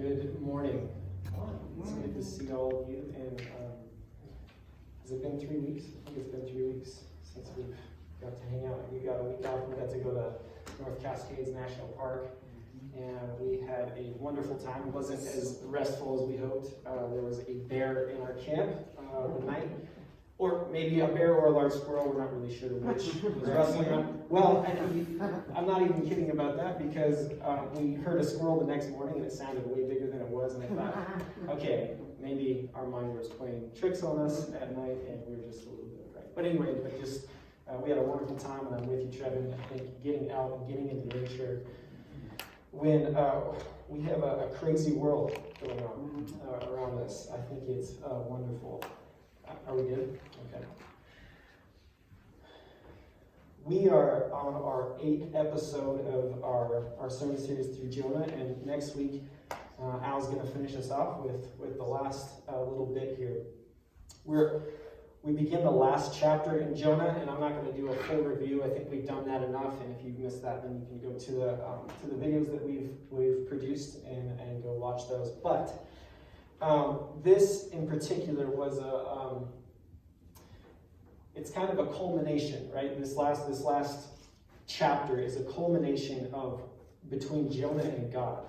Good morning. It's good to see all of you. And has it been 3 weeks? I think it's been 3 weeks since we've got to hang out. You got a week off. We got to go to North Cascades National Park, and we had a wonderful time. It wasn't as restful as we hoped. There was a bear in our camp the night. Or maybe a bear or a large squirrel, we're not really sure which was rustling around. Well, I'm not even kidding about that because we heard a squirrel the next morning and it sounded way bigger than it was, and I thought, okay, maybe our mind was playing tricks on us at night and we were just a little bit right. But anyway, we had a wonderful time, and I'm with you, Trevin. I think getting out and getting into nature when we have a crazy world going on around us, I think it's wonderful. Are we good? Okay. We are on our 8th episode of our sermon series through Jonah, and next week Al's going to finish us off with the last little bit here. We begin the last chapter in Jonah, and I'm not going to do a full review. I think we've done that enough, and if you've missed that, then you can go to the videos that we've produced and go watch those. But this in particular was it's kind of a culmination, right? This last chapter is a culmination of between Jonah and God.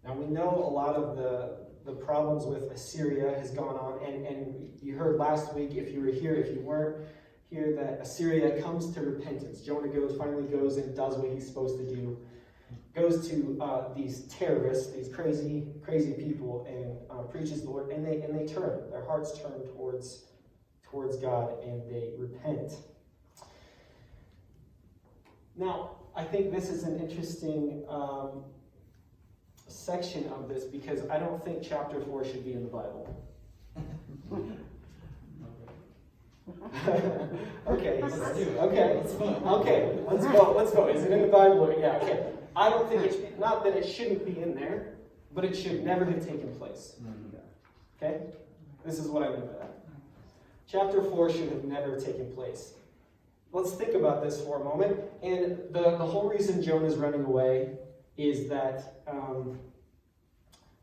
Now we know a lot of the problems with Assyria has gone on, and you heard last week, if you were here, if you weren't here, that Assyria comes to repentance. Jonah finally goes and does what he's supposed to do. Goes to these terrorists, these crazy people, and preaches the Lord, and they turn. Their hearts turn towards God, and they repent. Now, I think this is an interesting section of this because I don't think chapter 4 should be in the Bible. Okay. Okay. Let's go. Is it in the Bible? Yeah. Okay. I don't think not that it shouldn't be in there, but it should never have taken place. Okay? This is what I mean by that. Chapter 4 should have never taken place. Let's think about this for a moment. And the whole reason Jonah's running away is that,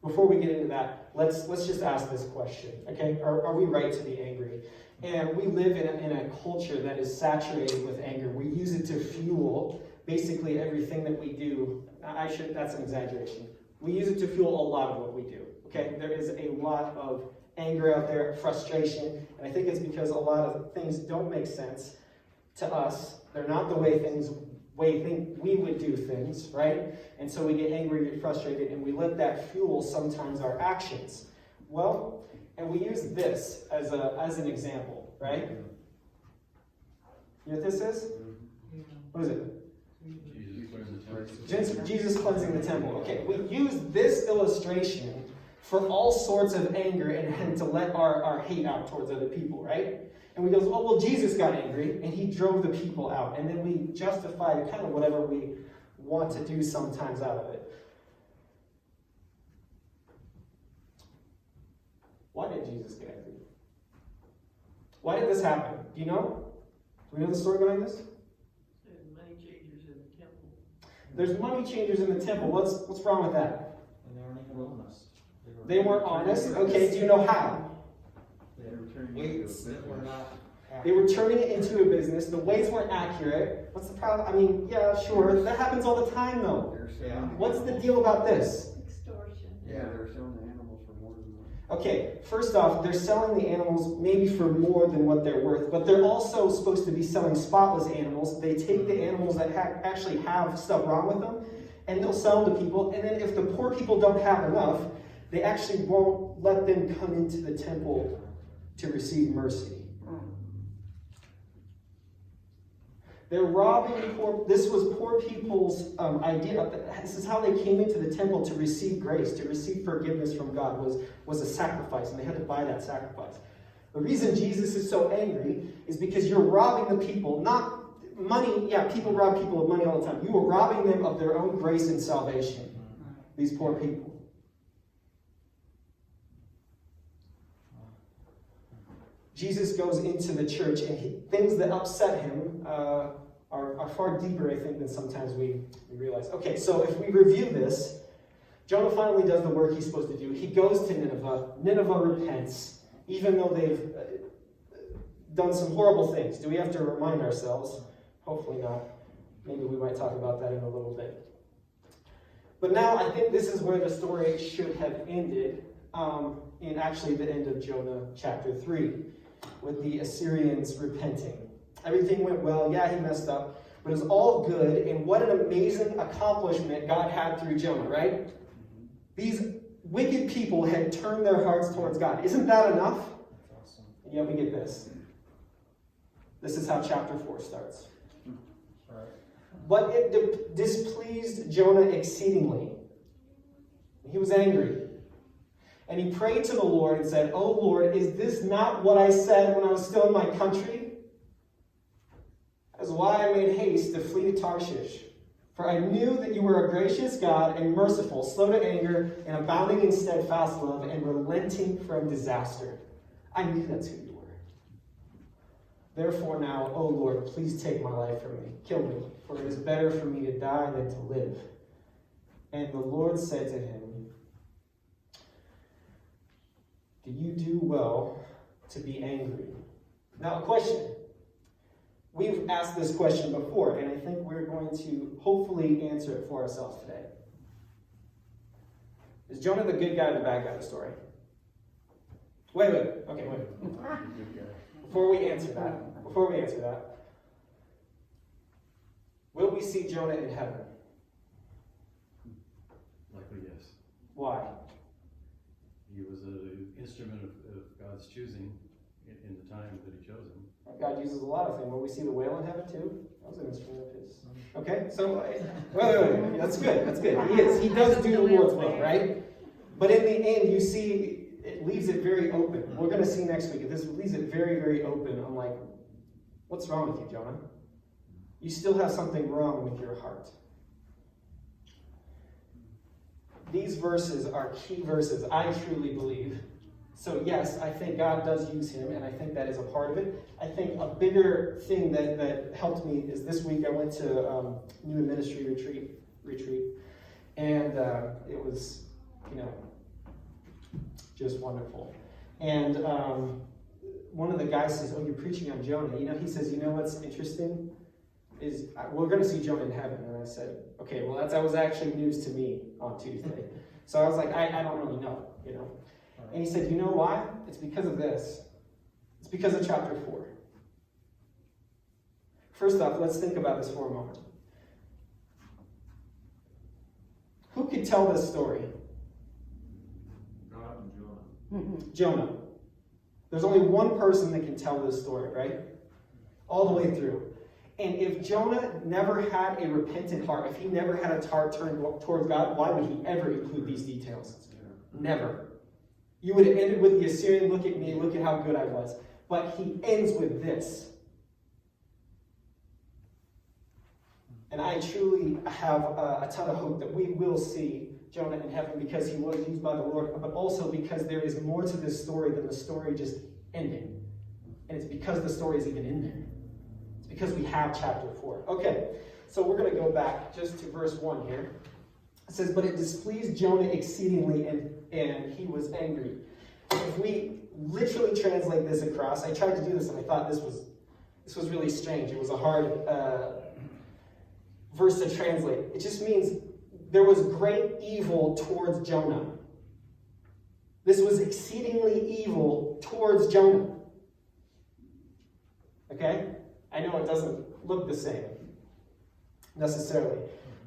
before we get into that, let's just ask this question, okay? Are we right to be angry? And we live in a culture that is saturated with anger. We use it to fuel basically everything that we do. That's an exaggeration. We use it to fuel a lot of what we do, okay? There is a lot of anger out there, frustration, and I think it's because a lot of things don't make sense to us. They're not the way we would do things, right? And so we get angry, get frustrated, and we let that fuel sometimes our actions. Well, and we use this as an example, right? You know what this is? What is it? Jesus cleansing the temple. Okay, we use this illustration for all sorts of anger and to let our hate out towards other people, right? And we go, well, Jesus got angry and he drove the people out. And then we justify kind of whatever we want to do sometimes out of it. Why did Jesus get angry? Why did this happen? Do you know? Do we know the story behind this? There's money changers in the temple. There's money changers in the temple. What's wrong with that? And they weren't even honest. They weren't honest? Okay, do you know how? Weights that were not accurate. They were turning it into a business. The weights weren't accurate. What's the problem? I mean, yeah, sure. That happens all the time, though. What's the deal about this? Extortion. Yeah, they're selling the animals for more than that. Okay, first off, they're selling the animals maybe for more than what they're worth, but they're also supposed to be selling spotless animals. They take the animals that actually have stuff wrong with them, and they'll sell them to people, and then if the poor people don't have enough, they actually won't let them come into the temple to receive mercy. They're robbing poor. This was poor people's idea. This is how they came into the temple to receive grace, to receive forgiveness from God, was a sacrifice, and they had to buy that sacrifice. The reason Jesus is so angry is because you're robbing the people, not money. Yeah, people rob people of money all the time. You are robbing them of their own grace and salvation. These poor people. Jesus goes into the church, and things that upset him are far deeper, I think, than sometimes we realize. Okay, so if we review this, Jonah finally does the work he's supposed to do. He goes to Nineveh. Nineveh repents, even though they've done some horrible things. Do we have to remind ourselves? Hopefully not. Maybe we might talk about that in a little bit. But now I think this is where the story should have ended, in actually the end of Jonah chapter 3, with the Assyrians repenting. Everything went well. Yeah, he messed up, but it was all good. And what an amazing accomplishment God had through Jonah, right? These wicked people had turned their hearts towards God. Isn't that enough? Awesome. And yet we get this. This is how chapter 4 starts. Right. But it displeased Jonah exceedingly. He was angry. And he prayed to the Lord and said, "O Lord, is this not what I said when I was still in my country? That is why I made haste to flee to Tarshish. For I knew that you were a gracious God and merciful, slow to anger, and abounding in steadfast love, and relenting from disaster. I knew that's who you were. Therefore now, O Lord, please take my life from me. Kill me, for it is better for me to die than to live." And the Lord said to him, "Do you do well to be angry?" Now, a question. We've asked this question before, and I think we're going to hopefully answer it for ourselves today. Is Jonah the good guy or the bad guy of the story? Wait. Okay, wait. Good guy. Before we answer that, will we see Jonah in heaven? Likely, yes. Why? He was an instrument of God's choosing in the time that he chose him. God uses a lot of things. Will we see the whale in heaven too? That was an instrument of his. Okay, so wait. That's good. He is. He does do the Lord's will, right? But in the end, you see, it leaves it very open. We're going to see next week. This leaves it very, very open. I'm like, what's wrong with you, Jonah? You still have something wrong with your heart. These verses are key verses, I truly believe. So yes, I think God does use him, and I think that is a part of it. I think a bigger thing that helped me is this week I went to New Ministry retreat, and it was, just wonderful. And one of the guys says, "Oh, you're preaching on Jonah." He says, what's interesting is we're going to see Jonah in heaven. And I said, okay, well, that was actually news to me on Tuesday. So I was like, I don't really know, And he said, you know why? It's because of this. It's because of chapter 4. First off, let's think about this for a moment. Who could tell this story? God and Jonah. Jonah. There's only one person that can tell this story, right? All the way through. And if Jonah never had a repentant heart, if he never had a heart turned towards God, why would he ever include these details? Never. You would have ended with the Assyrian, "Look at me, look at how good I was." But he ends with this. And I truly have a ton of hope that we will see Jonah in heaven because he was used by the Lord, but also because there is more to this story than the story just ending. And it's because the story is even in there. It's because we have chapter 4. Okay, so we're going to go back just to verse 1 here. It says, "But it displeased Jonah exceedingly, and he was angry." If we literally translate this across, I tried to do this and I thought this was really strange. It was a hard verse to translate. It just means there was great evil towards Jonah. This was exceedingly evil towards Jonah. Okay? I know it doesn't look the same necessarily.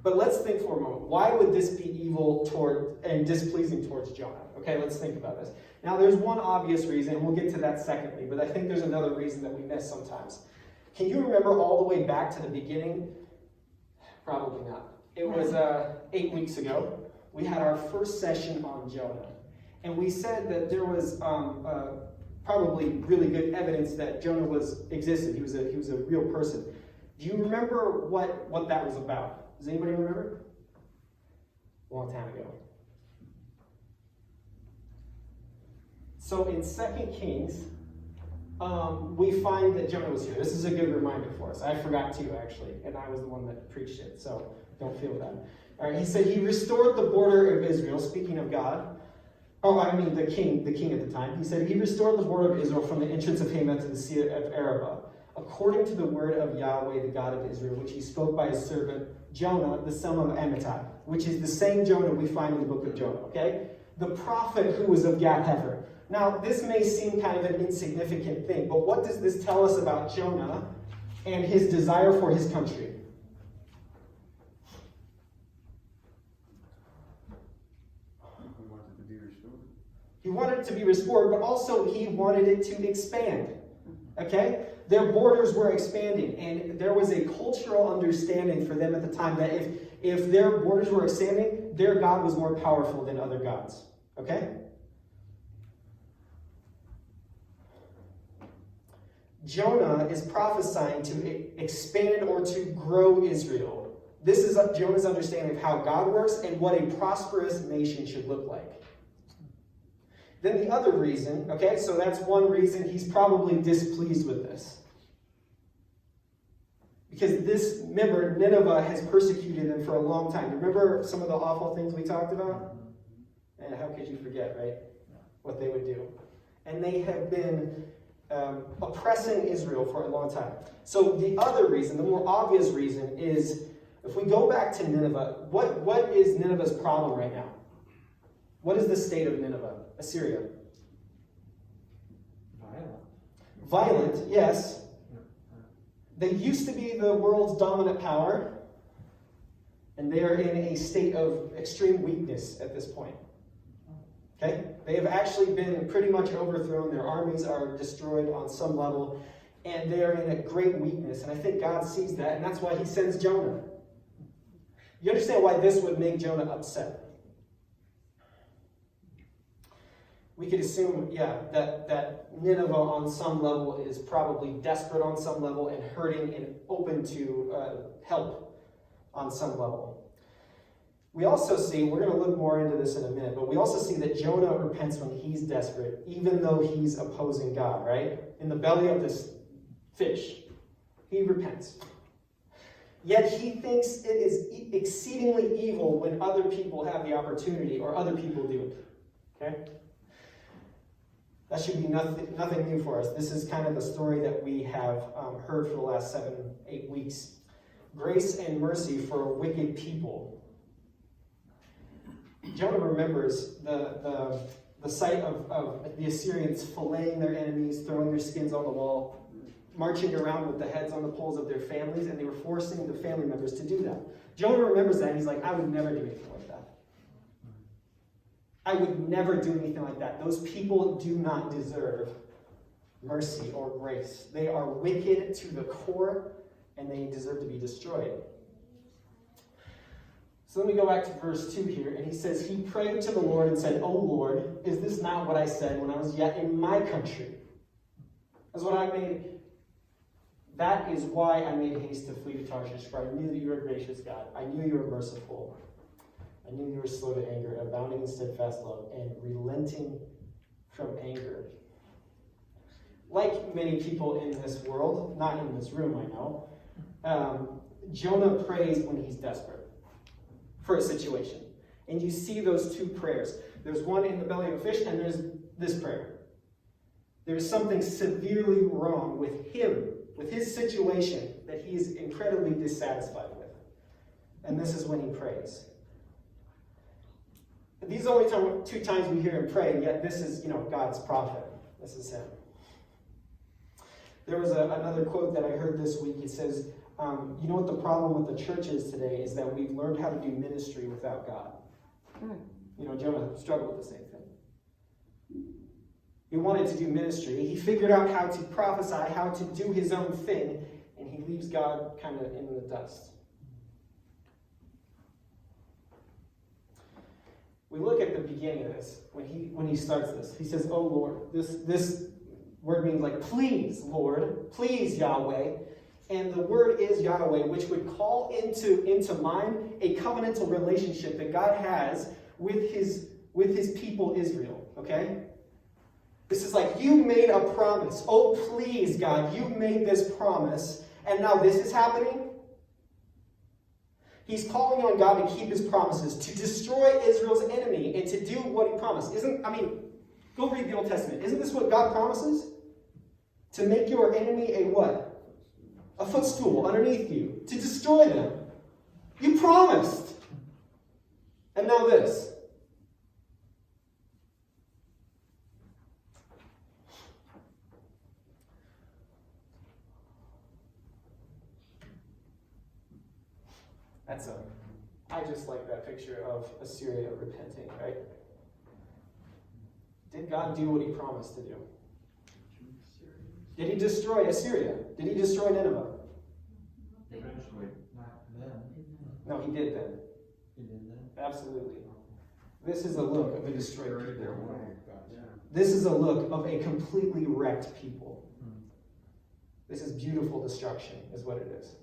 But let's think for a moment. Why would this be evil toward and displeasing towards Jonah? Okay, let's think about this. Now, there's one obvious reason, and we'll get to that secondly, but I think there's another reason that we miss sometimes. Can you remember all the way back to the beginning? Probably not. It was 8 weeks ago. We had our first session on Jonah. And we said that there was probably really good evidence that Jonah existed. He was a real person. Do you remember what that was about? Does anybody remember? A long time ago. So in 2 Kings, we find that Jonah was here. This is a good reminder for us. I forgot to, actually, and I was the one that preached it, so don't feel bad. All right, he said he restored the border of Israel, speaking of God. Oh, I mean the king at the time. He said he restored the border of Israel from the entrance of Hamath to the sea of Arabah, according to the word of Yahweh, the God of Israel, which he spoke by his servant Jonah, the son of Amittai, which is the same Jonah we find in the book of Jonah, okay? The prophet who was of Gath-Hepher. Now, this may seem kind of an insignificant thing, but what does this tell us about Jonah and his desire for his country? We want it to be restored. He wanted it to be restored, but also he wanted it to expand. Okay? Their borders were expanding, and there was a cultural understanding for them at the time that if their borders were expanding, their God was more powerful than other gods. Okay? Jonah is prophesying to expand or to grow Israel. This is Jonah's understanding of how God works and what a prosperous nation should look like. Then the other reason, okay, so that's one reason he's probably displeased with this. Because remember, Nineveh has persecuted them for a long time. Remember some of the awful things we talked about? And how could you forget, right? What they would do. And they have been oppressing Israel for a long time. So the other reason, the more obvious reason, is if we go back to Nineveh, what is Nineveh's problem right now? What is the state of Nineveh, Assyria? Violent, yes. They used to be the world's dominant power, and they are in a state of extreme weakness at this point. Okay? They have actually been pretty much overthrown. Their armies are destroyed on some level, and they are in a great weakness. And I think God sees that, and that's why he sends Jonah. You understand why this would make Jonah upset? We could assume, that Nineveh on some level is probably desperate on some level and hurting and open to help on some level. We also see, we're going to look more into this in a minute, but we also see that Jonah repents when he's desperate, even though he's opposing God, right? In the belly of this fish, he repents. Yet he thinks it is exceedingly evil when other people have the opportunity or other people do it. Okay? That should be nothing new for us. This is kind of the story that we have heard for the last 7-8 weeks. Grace and mercy for wicked people. Jonah remembers the sight of the Assyrians filleting their enemies, throwing their skins on the wall, marching around with the heads on the poles of their families, and they were forcing the family members to do that. Jonah remembers that, and he's like, I would never do anything like that. I would never do anything like that. Those people do not deserve mercy or grace. They are wicked to the core, and they deserve to be destroyed. So let me go back to verse 2 here, and he says, he prayed to the Lord and said, O Lord, is this not what I said when I was yet in my country? That's what I made. That is why I made haste to flee to Tarshish, for I knew that you were a gracious God. I knew you were merciful. I knew you were slow to anger, abounding in steadfast love, and relenting from anger. Like many people in this world, not in this room, I know, Jonah prays when he's desperate for a situation. And you see those two prayers. There's one in the belly of a fish, and there's this prayer. There's something severely wrong with him, with his situation, that he is incredibly dissatisfied with. And this is when he prays. These are only two times we hear him pray, and yet this is, God's prophet. This is him. There was another quote that I heard this week. It says, you know what the problem with the church is today is that we've learned how to do ministry without God. Jonah struggled with the same thing. He wanted to do ministry. He figured out how to prophesy, how to do his own thing, and he leaves God kind of in the dust. We look at the beginning of this, when he starts this. He says, oh Lord, this word means like, please, Lord, please, Yahweh. And the word is Yahweh, which would call into mind a covenantal relationship that God has with his people Israel. Okay? This is like, you made a promise. Oh, please, God, you made this promise, and now this is happening? He's calling on God to keep his promises, to destroy Israel's enemy, and to do what he promised. Go read the Old Testament. Isn't this what God promises? To make your enemy a what? A footstool underneath you. To destroy them. You promised. And now this. I just like that picture of Assyria repenting, right? Did God do what he promised to do? Did he destroy Assyria? Did he destroy Nineveh? Eventually, not then. No, he did then. He did that. Absolutely. This is a look of a destroyed Destroyed their people. way. This is a look of a completely wrecked people. This is beautiful destruction, is what it is.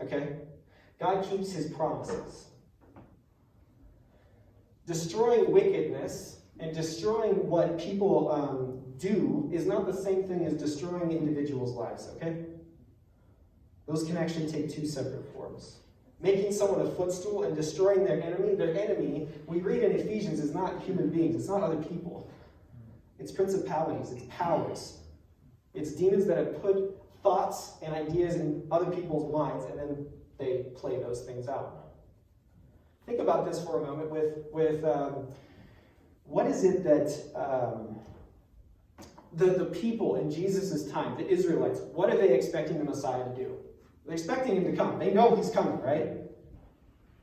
Okay? God keeps his promises. Destroying wickedness and destroying what people do is not the same thing as destroying individuals' lives, okay? Those can actually take two separate forms. Making someone a footstool and destroying their enemy, we read in Ephesians, is not human beings, it's not other people. It's principalities, it's powers. It's demons that have put thoughts and ideas in other people's minds, and then they play those things out. Think about this for a moment with what is it that the people in Jesus' time, the Israelites, what are they expecting the Messiah to do? They're expecting him to come. They know he's coming, right?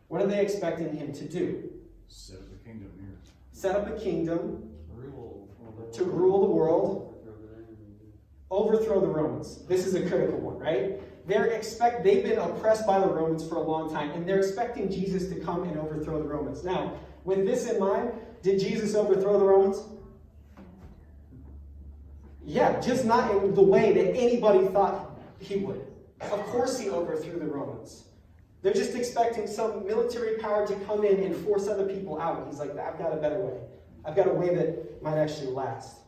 What are they expecting him to do? Set up a kingdom here. Set up a kingdom, Rule. to rule the world, overthrow the Romans. This is a critical one, right? They've been oppressed by the Romans for a long time, and they're expecting Jesus to come and overthrow the Romans. Now, with this in mind, did Jesus overthrow the Romans? Yeah, just not in the way that anybody thought he would. Of course he overthrew the Romans. They're just expecting some military power to come in and force other people out. He's like, I've got a better way. I've got a way that might actually last.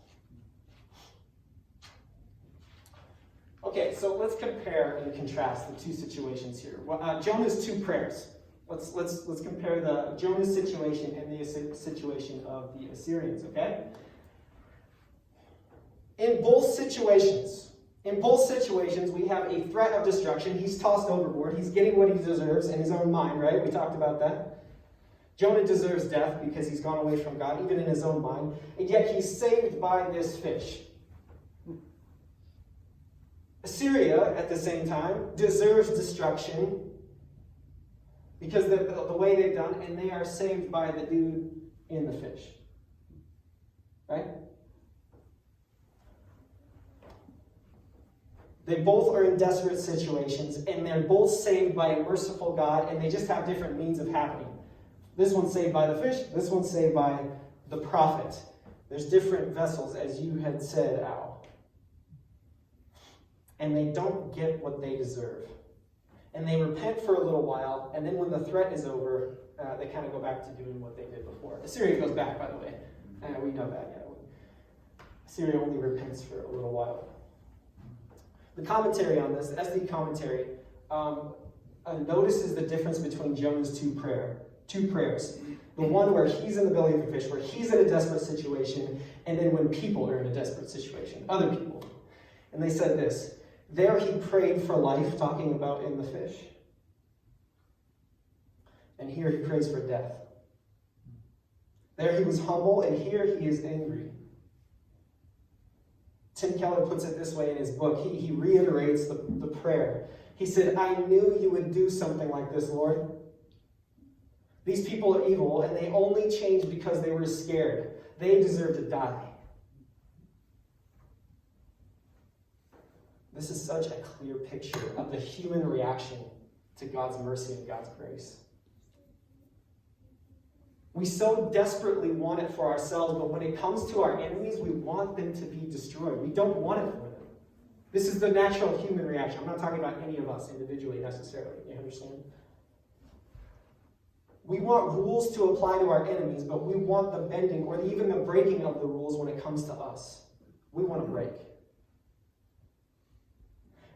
Okay, so let's compare and contrast the two situations here. Jonah's two prayers. Let's compare the Jonah's situation and the situation of the Assyrians, okay? In both situations, we have a threat of destruction. He's tossed overboard. He's getting what he deserves in his own mind, right? We talked about that. Jonah deserves death because he's gone away from God, even in his own mind. And yet he's saved by this fish. Assyria, at the same time, deserves destruction because the way they've done, and they are saved by the dude in the fish. Right? They both are in desperate situations, and they're both saved by a merciful God, and they just have different means of happening. This one's saved by the fish, this one's saved by the prophet. There's different vessels, as you had said, Al. And they don't get what they deserve. And they repent for a little while, and then when the threat is over, they kind of go back to doing what they did before. Assyria goes back, by the way. We know that, yeah. Assyria only repents for a little while. The commentary on this, the SD commentary, notices the difference between Jonah's two prayers. The one where he's in the belly of the fish, where he's in a desperate situation, and then when people are in a desperate situation, other people. And they said this, there he prayed for life, talking about in the fish. And here he prays for death. There he was humble, and here he is angry. Tim Keller puts it this way in his book. He reiterates the prayer. He said, I knew you would do something like this, Lord. These people are evil, and they only changed because they were scared. They deserve to die. This is such a clear picture of the human reaction to God's mercy and God's grace. We so desperately want it for ourselves, but when it comes to our enemies, we want them to be destroyed. We don't want it for them. This is the natural human reaction. I'm not talking about any of us individually necessarily. You understand? We want rules to apply to our enemies, but we want the bending or even the breaking of the rules when it comes to us. We want to break.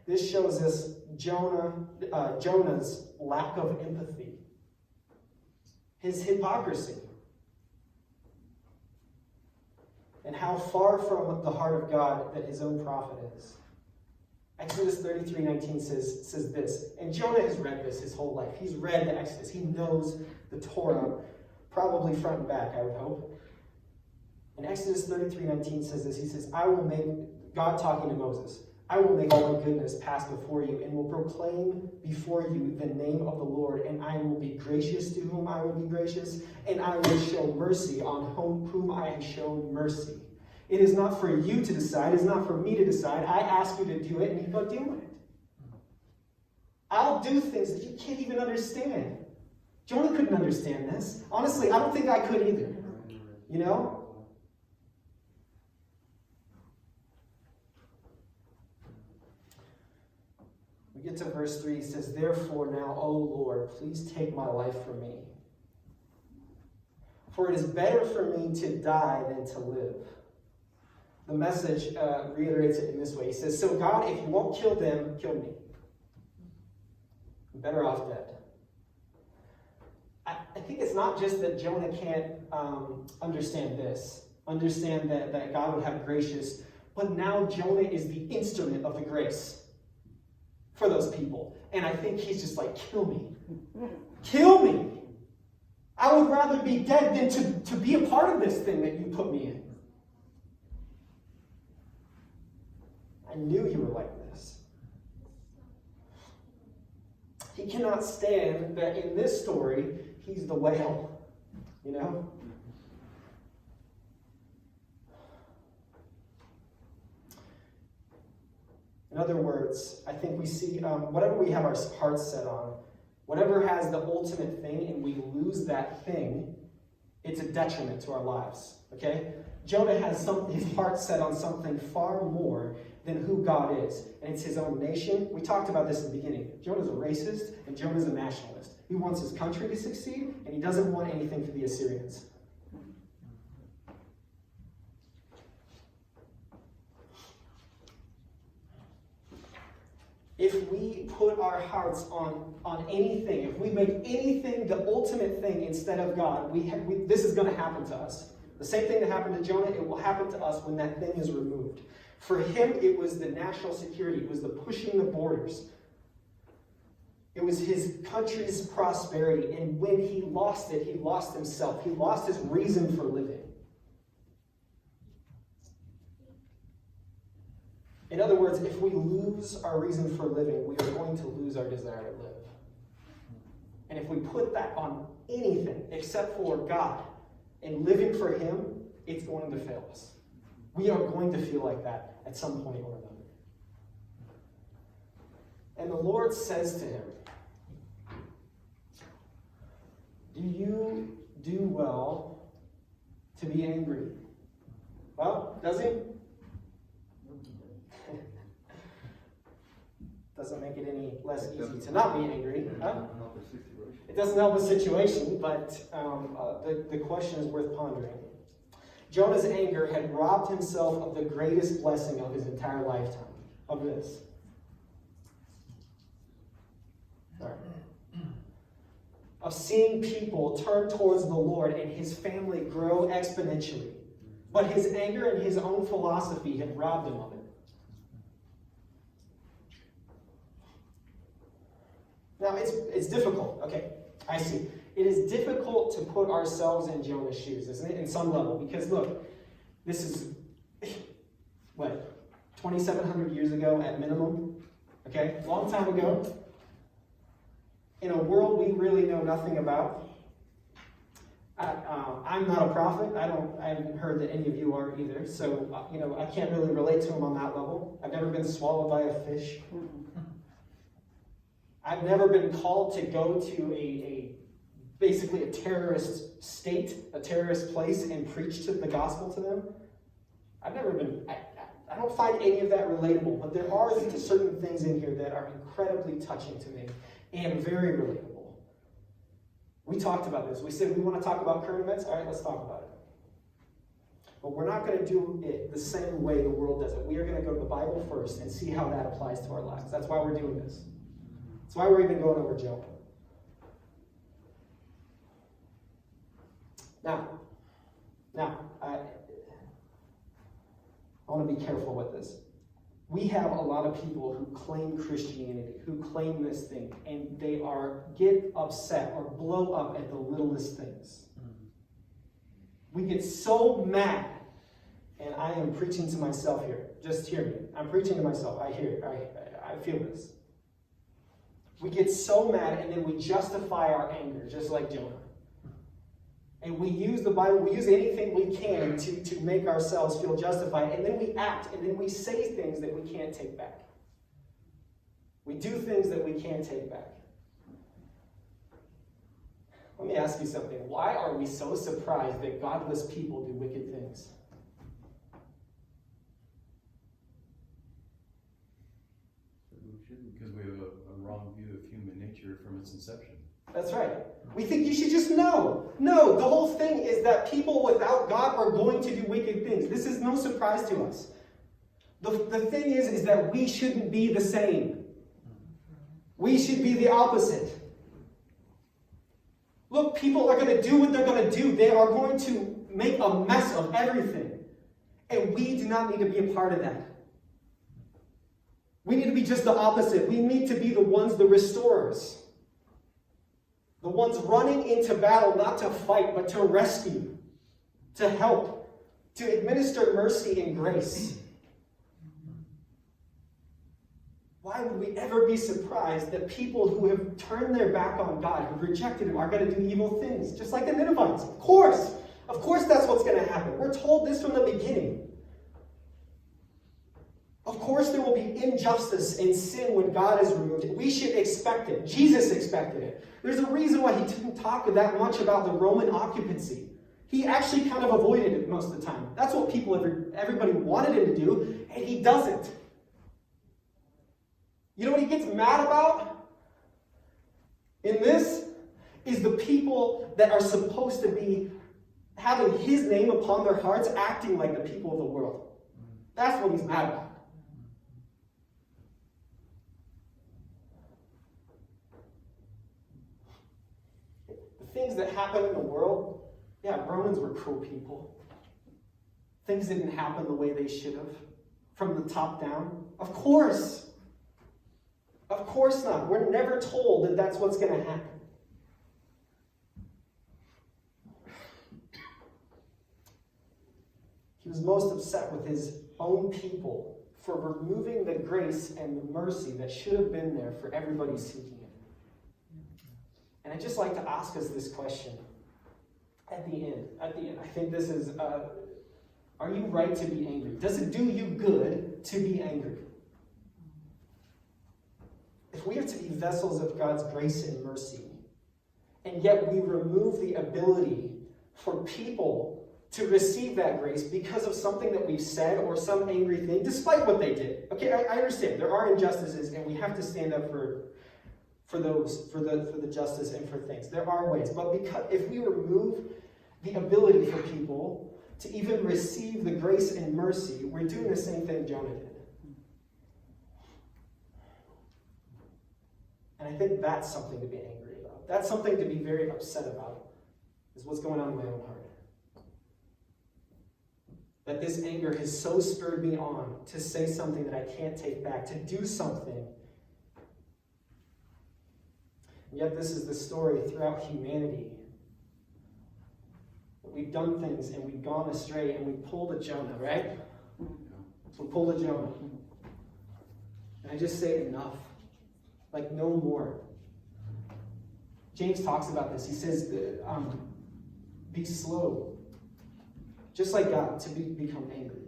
This shows us Jonah's lack of empathy his hypocrisy and how far from the heart of God that his own prophet is. Exodus 33:19 says this, and Jonah has read this his whole life. He's read the Exodus. He knows the Torah, probably front and back, I would hope. And Exodus 33:19 says this. He says, I will make, God talking to Moses, I will make all my goodness pass before you and will proclaim before you the name of the Lord, and I will be gracious to whom I will be gracious, and I will show mercy on whom I have shown mercy. It is not for you to decide. It is not for me to decide. I ask you to do it, and you go do it. I'll do things that you can't even understand. Jonah couldn't understand this. Honestly, I don't think I could either. You know? We get to verse 3. He says, therefore now, O Lord, please take my life from me. For it is better for me to die than to live. The Message reiterates it in this way. He says, so God, if you won't kill them, kill me. I'm better off dead. I think it's not just that Jonah can't understand this, understand that God would have gracious, but now Jonah is the instrument of the grace for those people. And I think he's just like, kill me. Kill me. I would rather be dead than to be a part of this thing that you put me in. I knew you were like this. He cannot stand that in this story, he's the whale. You know? In other words, I think we see whatever we have our hearts set on, whatever has the ultimate thing and we lose that thing, it's a detriment to our lives. Okay? Jonah has his heart set on something far more than who God is. And it's his own nation. We talked about this in the beginning. Jonah's a racist and Jonah's a nationalist. He wants his country to succeed and he doesn't want anything for the Assyrians. If we put our hearts on anything, if we make anything the ultimate thing instead of God, this is going to happen to us. The same thing that happened to Jonah, it will happen to us when that thing is removed. For him, it was the national security. It was the pushing the borders. It was his country's prosperity. And when he lost it, he lost himself. He lost his reason for living. In other words, if we lose our reason for living, we are going to lose our desire to live. And if we put that on anything except for God and living for him, it's going to fail us. We are going to feel like that at some point or another. And the Lord says to him, do you do well to be angry? Well, does he? Doesn't make it any less easy to not be angry. Huh? It doesn't help the situation, but the question is worth pondering. Jonah's anger had robbed himself of the greatest blessing of his entire lifetime, of this. Sorry. Of seeing people turn towards the Lord and his family grow exponentially. But his anger and his own philosophy had robbed him of it. Now, it's difficult. Okay, I see. It is difficult to put ourselves in Jonah's shoes, isn't it? In some level. Because look, this is, 2,700 years ago at minimum? Okay, long time ago. In a world we really know nothing about. I'm not a prophet. I haven't heard that any of you are either. So, I can't really relate to him on that level. I've never been swallowed by a fish. I've never been called to go to basically a terrorist state, a terrorist place, and preach the gospel to them. I've never been, I don't find any of that relatable, but there are certain things in here that are incredibly touching to me and very relatable. We talked about this. We said we want to talk about current events. All right, let's talk about it. But we're not going to do it the same way the world does it. We are going to go to the Bible first and see how that applies to our lives. That's why we're doing this. That's why we're even going over Jonah. Now, I want to be careful with this. We have a lot of people who claim Christianity, who claim this thing, and they get upset or blow up at the littlest things. We get so mad, and I am preaching to myself here. Just hear me. I'm preaching to myself. I feel this. We get so mad, and then we justify our anger, just like Jonah. And we use the Bible, we use anything we can to make ourselves feel justified, and then we act, and then we say things that we can't take back. We do things that we can't take back. Let me ask you something. Why are we so surprised that godless people do wicked things? Because we have a wrong view of human nature from its inception. That's right. We think you should just know. No, the whole thing is that people without God are going to do wicked things. This is no surprise to us. The thing is that we shouldn't be the same. We should be the opposite. Look, people are going to do what they're going to do. They are going to make a mess of everything. And we do not need to be a part of that. We need to be just the opposite. We need to be the ones, the restorers. The ones running into battle, not to fight, but to rescue, to help, to administer mercy and grace. Why would we ever be surprised that people who have turned their back on God, who rejected Him, are going to do evil things? Just like the Ninevites. Of course that's what's going to happen. We're told this from the beginning. Of course there will be injustice and sin when God is removed. We should expect it. Jesus expected it. There's a reason why He didn't talk that much about the Roman occupancy. He actually kind of avoided it most of the time. That's what everybody wanted Him to do, and He doesn't. You know what He gets mad about? In this is the people that are supposed to be having His name upon their hearts, acting like the people of the world. That's what He's mad about. Things that happen in the world, Romans were cruel people. Things didn't happen the way they should have, from the top down. Of course not. We're never told that that's what's going to happen. He was most upset with His own people for removing the grace and the mercy that should have been there for everybody seeking it. And I'd just like to ask us this question at the end. I think this is, are you right to be angry? Does it do you good to be angry? If we are to be vessels of God's grace and mercy, and yet we remove the ability for people to receive that grace because of something that we've said or some angry thing, despite what they did. Okay, I understand. There are injustices, and we have to stand up for the justice and for things. There are ways. But if we remove the ability for people to even receive the grace and mercy, we're doing the same thing Jonah did. And I think that's something to be angry about. That's something to be very upset about, is what's going on in my own heart. That this anger has so spurred me on to say something that I can't take back, to do something. And yet this is the story throughout humanity. We've done things and we've gone astray and we pulled a Jonah, right? We pulled a Jonah. And I just say enough. Like no more. James talks about this. He says, be slow. Just like God, to become angry.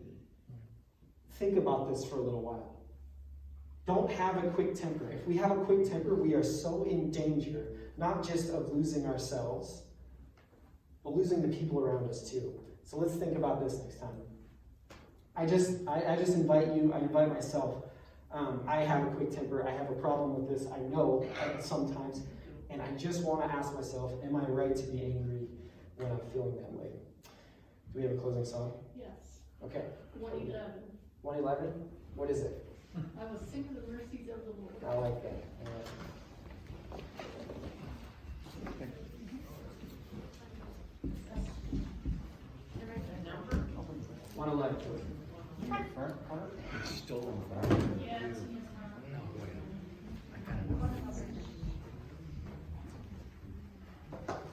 Think about this for a little while. Don't have a quick temper. If we have a quick temper, we are so in danger, not just of losing ourselves, but losing the people around us too. So let's think about this next time. I just invite you, I invite myself. I have a quick temper. I have a problem with this. I know sometimes. And I just want to ask myself, am I right to be angry when I'm feeling that way? Do we have a closing song? Yes. Okay. 111. 111? What is it? I will sing of the mercies of the Lord. I like that. All right. Wanna let front part? It's stolen from Yeah, it's in his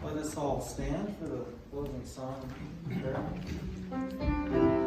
Let us all stand for the closing song. Prayer.